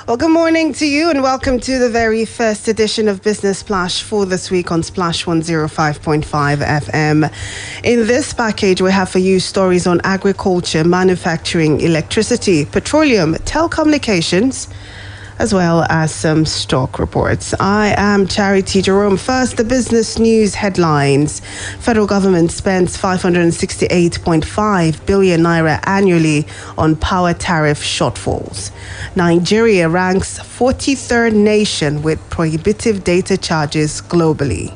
Well, good morning to you and welcome to the very first edition of Business Splash for this week on Splash 105.5 FM. In this package, we have for you stories on agriculture, manufacturing, electricity, petroleum, telecommunications, as well as some stock reports. I am Charity Jerome. First, the business news headlines. Federal government spends 568.5 billion naira annually on power tariff shortfalls. Nigeria ranks 43rd nation with prohibitive data charges globally.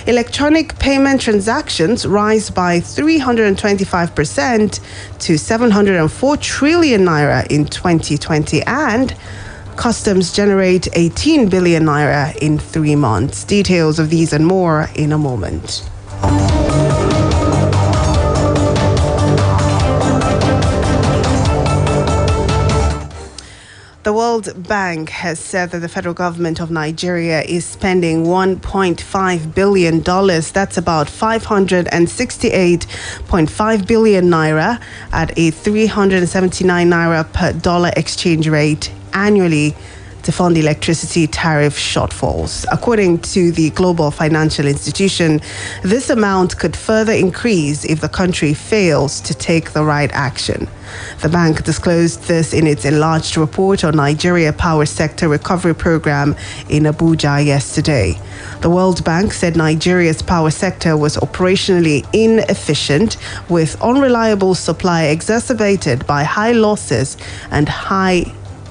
Electronic payment transactions rise by 325% to 704 trillion naira in 2020, and customs generate 18 billion naira in 3 months. Details of these and more in a moment. The World Bank has said that the federal government of Nigeria is spending $1.5 billion. That's about 568.5 billion naira at a 379 naira per dollar exchange rate annually to fund electricity tariff shortfalls. According to the Global Financial Institution, this amount could further increase if the country fails to take the right action. The bank disclosed this in its enlarged report on Nigeria Power Sector Recovery Program in Abuja yesterday. The World Bank said Nigeria's power sector was operationally inefficient, with unreliable supply exacerbated by high losses and high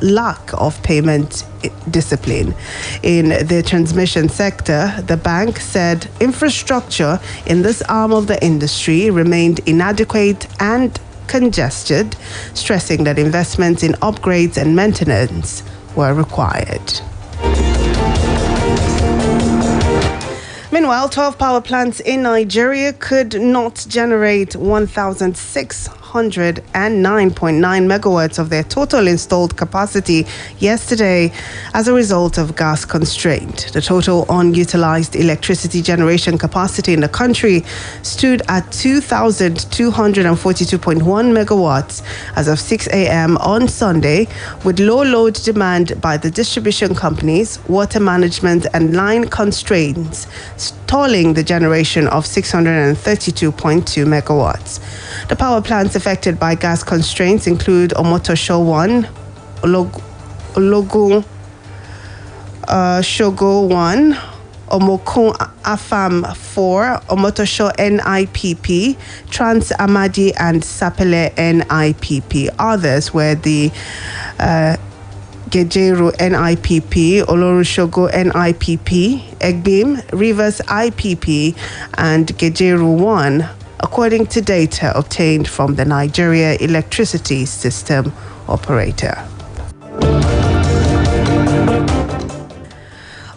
lack of payment discipline. In the transmission sector, the bank said infrastructure in this arm of the industry remained inadequate and congested, stressing that investments in upgrades and maintenance were required. Meanwhile, 12 power plants in Nigeria could not generate 1,609.9 megawatts of their total installed capacity yesterday as a result of gas constraint. The total unutilized electricity generation capacity in the country stood at 2,242.1 megawatts as of 6 a.m. on Sunday, with low load demand by the distribution companies, water management and line constraints stalling the generation of 632.2 megawatts. The power plants affected by gas constraints include Omotosho 1, Shogo 1, Omokun Afam 4, Omotosho NIPP, Trans Amadi and Sapele NIPP. Others were the Gejeru NIPP, Olorushogo NIPP, Egbim, Rivers IPP, and Gejeru 1, according to data obtained from the Nigeria Electricity System Operator.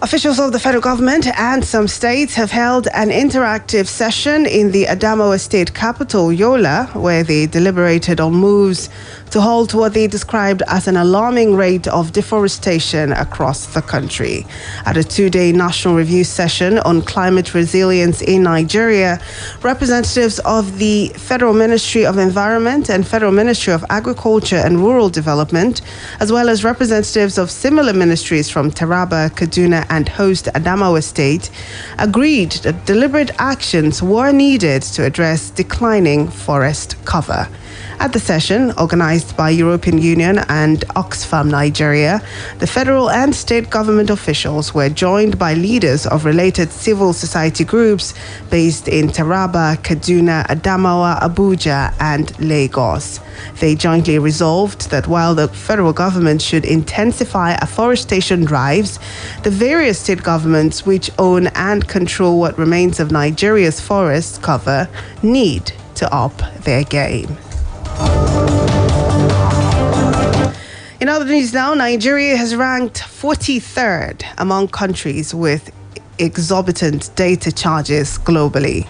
Officials of the federal government and some states have held an interactive session in the Adamawa state capital, Yola, where they deliberated on moves to halt what they described as an alarming rate of deforestation across the country. At a 2-day national review session on climate resilience in Nigeria, representatives of the Federal Ministry of Environment and Federal Ministry of Agriculture and Rural Development, as well as representatives of similar ministries from Taraba, Kaduna, and host Adamawa State, agreed that deliberate actions were needed to address declining forest cover. At the session, organized by European Union and Oxfam Nigeria, the federal and state government officials were joined by leaders of related civil society groups based in Taraba, Kaduna, Adamawa, Abuja, and Lagos. They jointly resolved that while the federal government should intensify afforestation drives, the various state governments which own and control what remains of Nigeria's forest cover need to up their game. In other news now, Nigeria has ranked 43rd among countries with exorbitant data charges globally.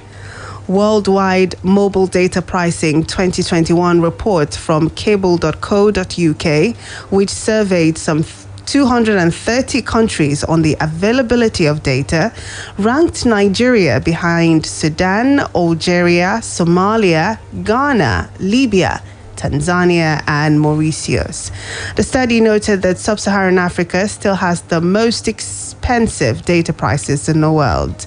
Worldwide Mobile Data Pricing 2021 report from cable.co.uk, which surveyed some 230 countries on the availability of data, ranked Nigeria behind Sudan, Algeria, Somalia, Ghana, Libya, Tanzania, and Mauritius. The study noted that sub-Saharan Africa still has the most expensive data prices in the world.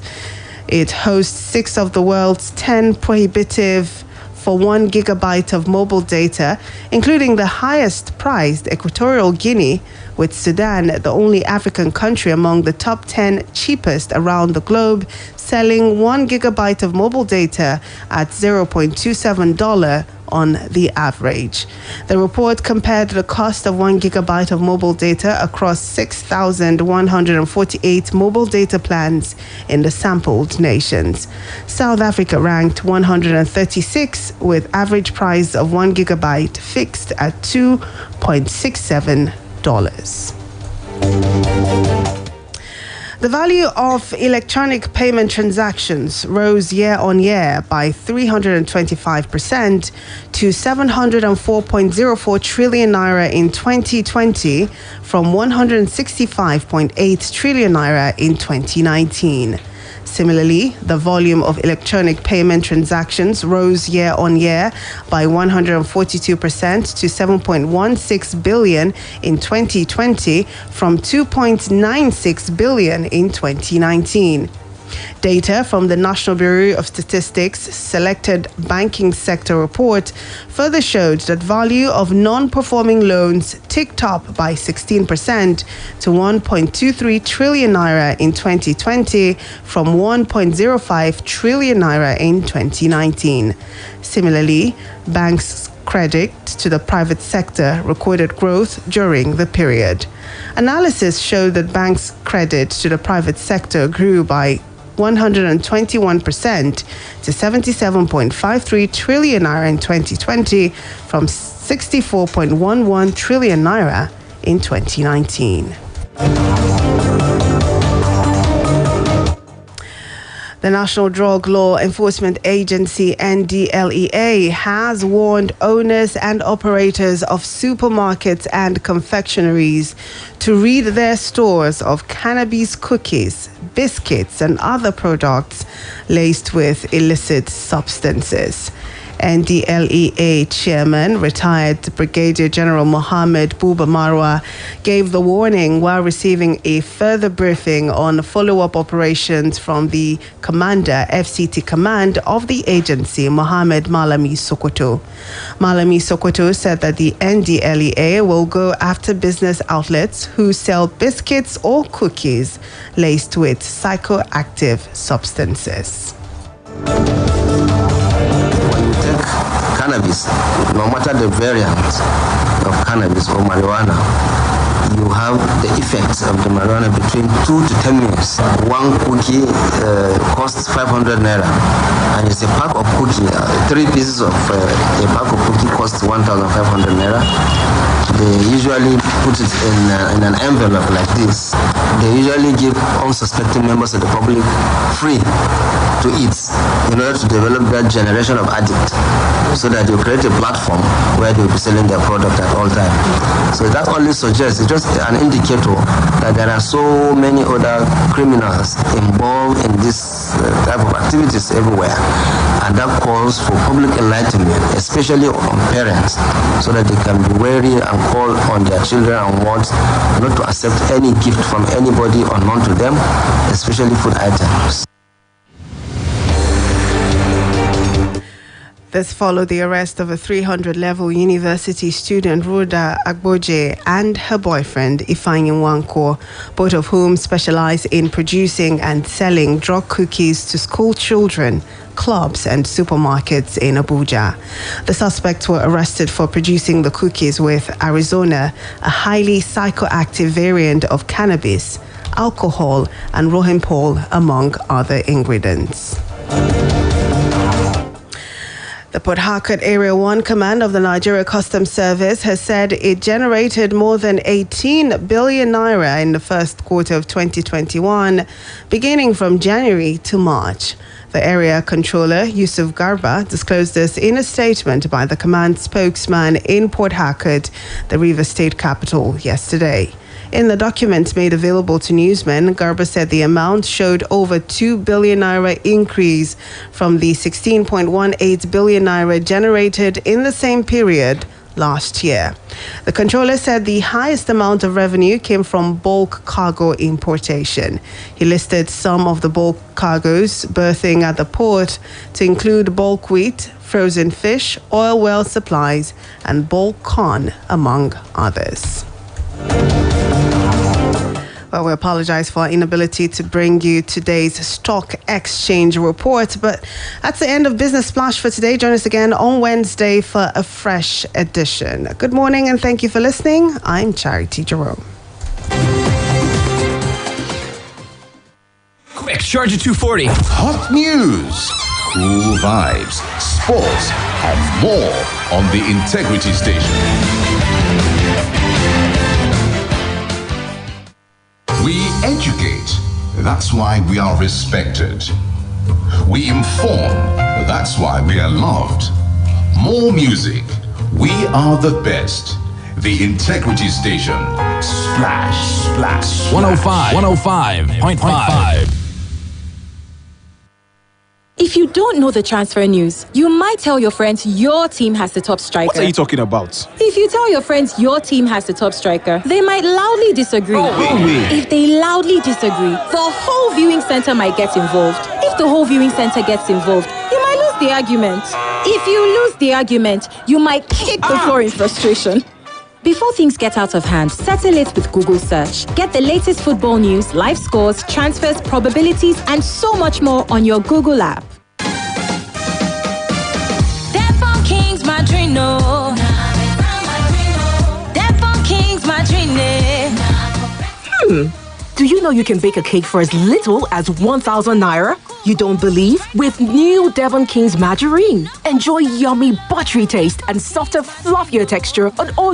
It hosts 6 of the world's 10 prohibitive for 1 gigabyte of mobile data, including the highest priced Equatorial Guinea, with Sudan, the only African country among the top 10 cheapest around the globe, selling 1 gigabyte of mobile data at $0.27 on the average. The report compared the cost of 1 gigabyte of mobile data across 6,148 mobile data plans in the sampled nations. South Africa ranked 136 with average price of 1 gigabyte fixed at $2.67. The value of electronic payment transactions rose year on year by 325% to 704.04 trillion naira in 2020 from 165.8 trillion naira in 2019. Similarly, the volume of electronic payment transactions rose year on year by 142% to 7.16 billion in 2020 from 2.96 billion in 2019. Data from the National Bureau of Statistics selected banking sector report further showed that value of non-performing loans ticked up by 16% to 1.23 trillion naira in 2020 from 1.05 trillion naira in 2019. Similarly, banks' credit to the private sector recorded growth during the period. Analysis showed that banks' credit to the private sector grew by 121% to 77.53 trillion naira in 2020 from 64.11 trillion naira in 2019. The National Drug Law Enforcement Agency, NDLEA, has warned owners and operators of supermarkets and confectioneries to rid their stores of cannabis cookies, biscuits, and other products laced with illicit substances. NDLEA Chairman, retired Brigadier General Mohammed Buba Marwa, gave the warning while receiving a further briefing on follow-up operations from the Commander, FCT Command of the agency, Mohammed Malami Sokoto. Malami Sokoto said that the NDLEA will go after business outlets who sell biscuits or cookies laced with psychoactive substances. Cannabis, no matter the variant of cannabis or marijuana, you have the effects of the marijuana between 2 to 10 minutes. One cookie costs 500 naira, and it's a pack of cookie. 3 pieces of a pack of cookie costs 1,500 naira. They usually put it in an envelope like this. They usually give unsuspecting members of the public free to eat in order to develop that generation of addict, so that you create a platform where they'll be selling their product at all times. So that only suggests, it's just an indicator that there are so many other criminals involved in this type of activities everywhere. And that calls for public enlightenment, especially on parents, so that they can be wary and call on their children and want not to accept any gift from anybody unknown to them, especially food items. This followed the arrest of a 300-level university student, Rhoda Agboje, and her boyfriend, Ifeanyi Nwankwo, both of whom specialize in producing and selling drug cookies to school children, clubs, and supermarkets in Abuja. The suspects were arrested for producing the cookies with Arizona, a highly psychoactive variant of cannabis, alcohol, and rohypnol, among other ingredients. The Port Harcourt Area 1 Command of the Nigeria Customs Service has said it generated more than 18 billion naira in the first quarter of 2021, beginning from January to March. The area controller, Yusuf Garba, disclosed this in a statement by the command spokesman in Port Harcourt, the Rivers State capital, yesterday. In the document made available to newsmen, Garba said the amount showed over 2 billion naira increase from the 16.18 billion naira generated in the same period last year. The controller said the highest amount of revenue came from bulk cargo importation. He listed some of the bulk cargoes berthing at the port to include bulk wheat, frozen fish, oil well supplies, and bulk corn, among others. Well, we apologize for our inability to bring you today's stock exchange report, but that's the end of Business Splash for today. Join us again on Wednesday for a fresh edition. Good morning and thank you for listening. I'm Charity Jerome. Quick, Charger 240. Hot news, cool vibes, sports, and more on the Integrity Station. We educate, that's why we are respected. We inform, that's why we are loved. More music, we are the best. The Integrity Station. Splash, splash, 105.5. If you don't know the transfer news, you might tell your friends your team has the top striker. What are you talking about? If you tell your friends your team has the top striker, they might loudly disagree. If they loudly disagree, the whole viewing center might get involved. If the whole viewing center gets involved, you might lose the argument. If you lose the argument, you might kick the floor in frustration. Before things get out of hand, settle it with Google Search. Get the latest football news, live scores, transfers, probabilities, and so much more on your Google app. Devon Kings, my dream, no. Devon Kings, my dream, Do you know you can bake a cake for as little as 1,000 naira? You don't believe? With new Devon Kings margarine. Enjoy yummy, buttery taste and softer, fluffier texture on all